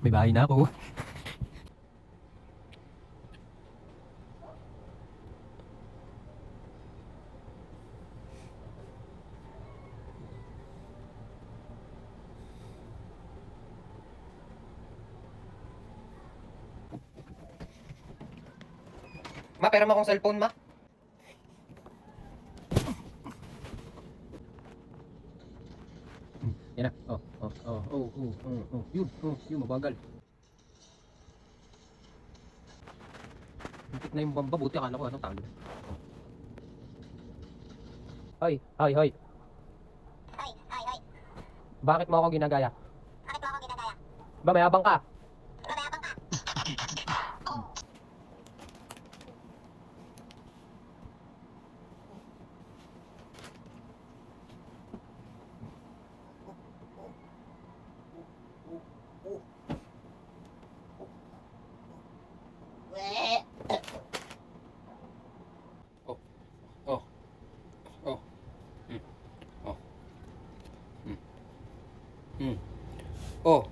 May bahay na ako. Ma, pera mo akong cellphone, ma. Yan na. Yun, mabagal. Muntik na yung bamba, buti akala ko ano talo. Hoy. Hoy. Bakit mo ako ginagaya? Bakit mo ako ginagaya? Ba, mayabang ka? Mamayabang ka.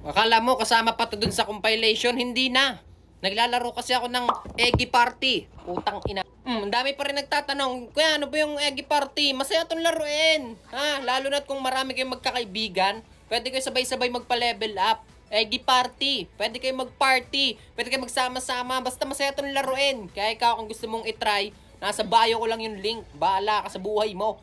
Akala mo kasama pa to dun sa compilation? Hindi na. Naglalaro kasi ako ng Eggy Party. Putang ina. Ang dami pa rin nagtatanong, kuya, ano ba yung Eggy Party? Masaya tong laruin. Ha? Lalo na't kung marami kayong magkakaibigan, pwede kayo sabay-sabay magpa-level up. Eggy Party. Pwede kayo mag-party. Pwede kayo magsama-sama. Basta masaya tong laruin. Kaya ikaw kung gusto mong itry, nasa bio ko lang yung link. Bahala ka sa buhay mo.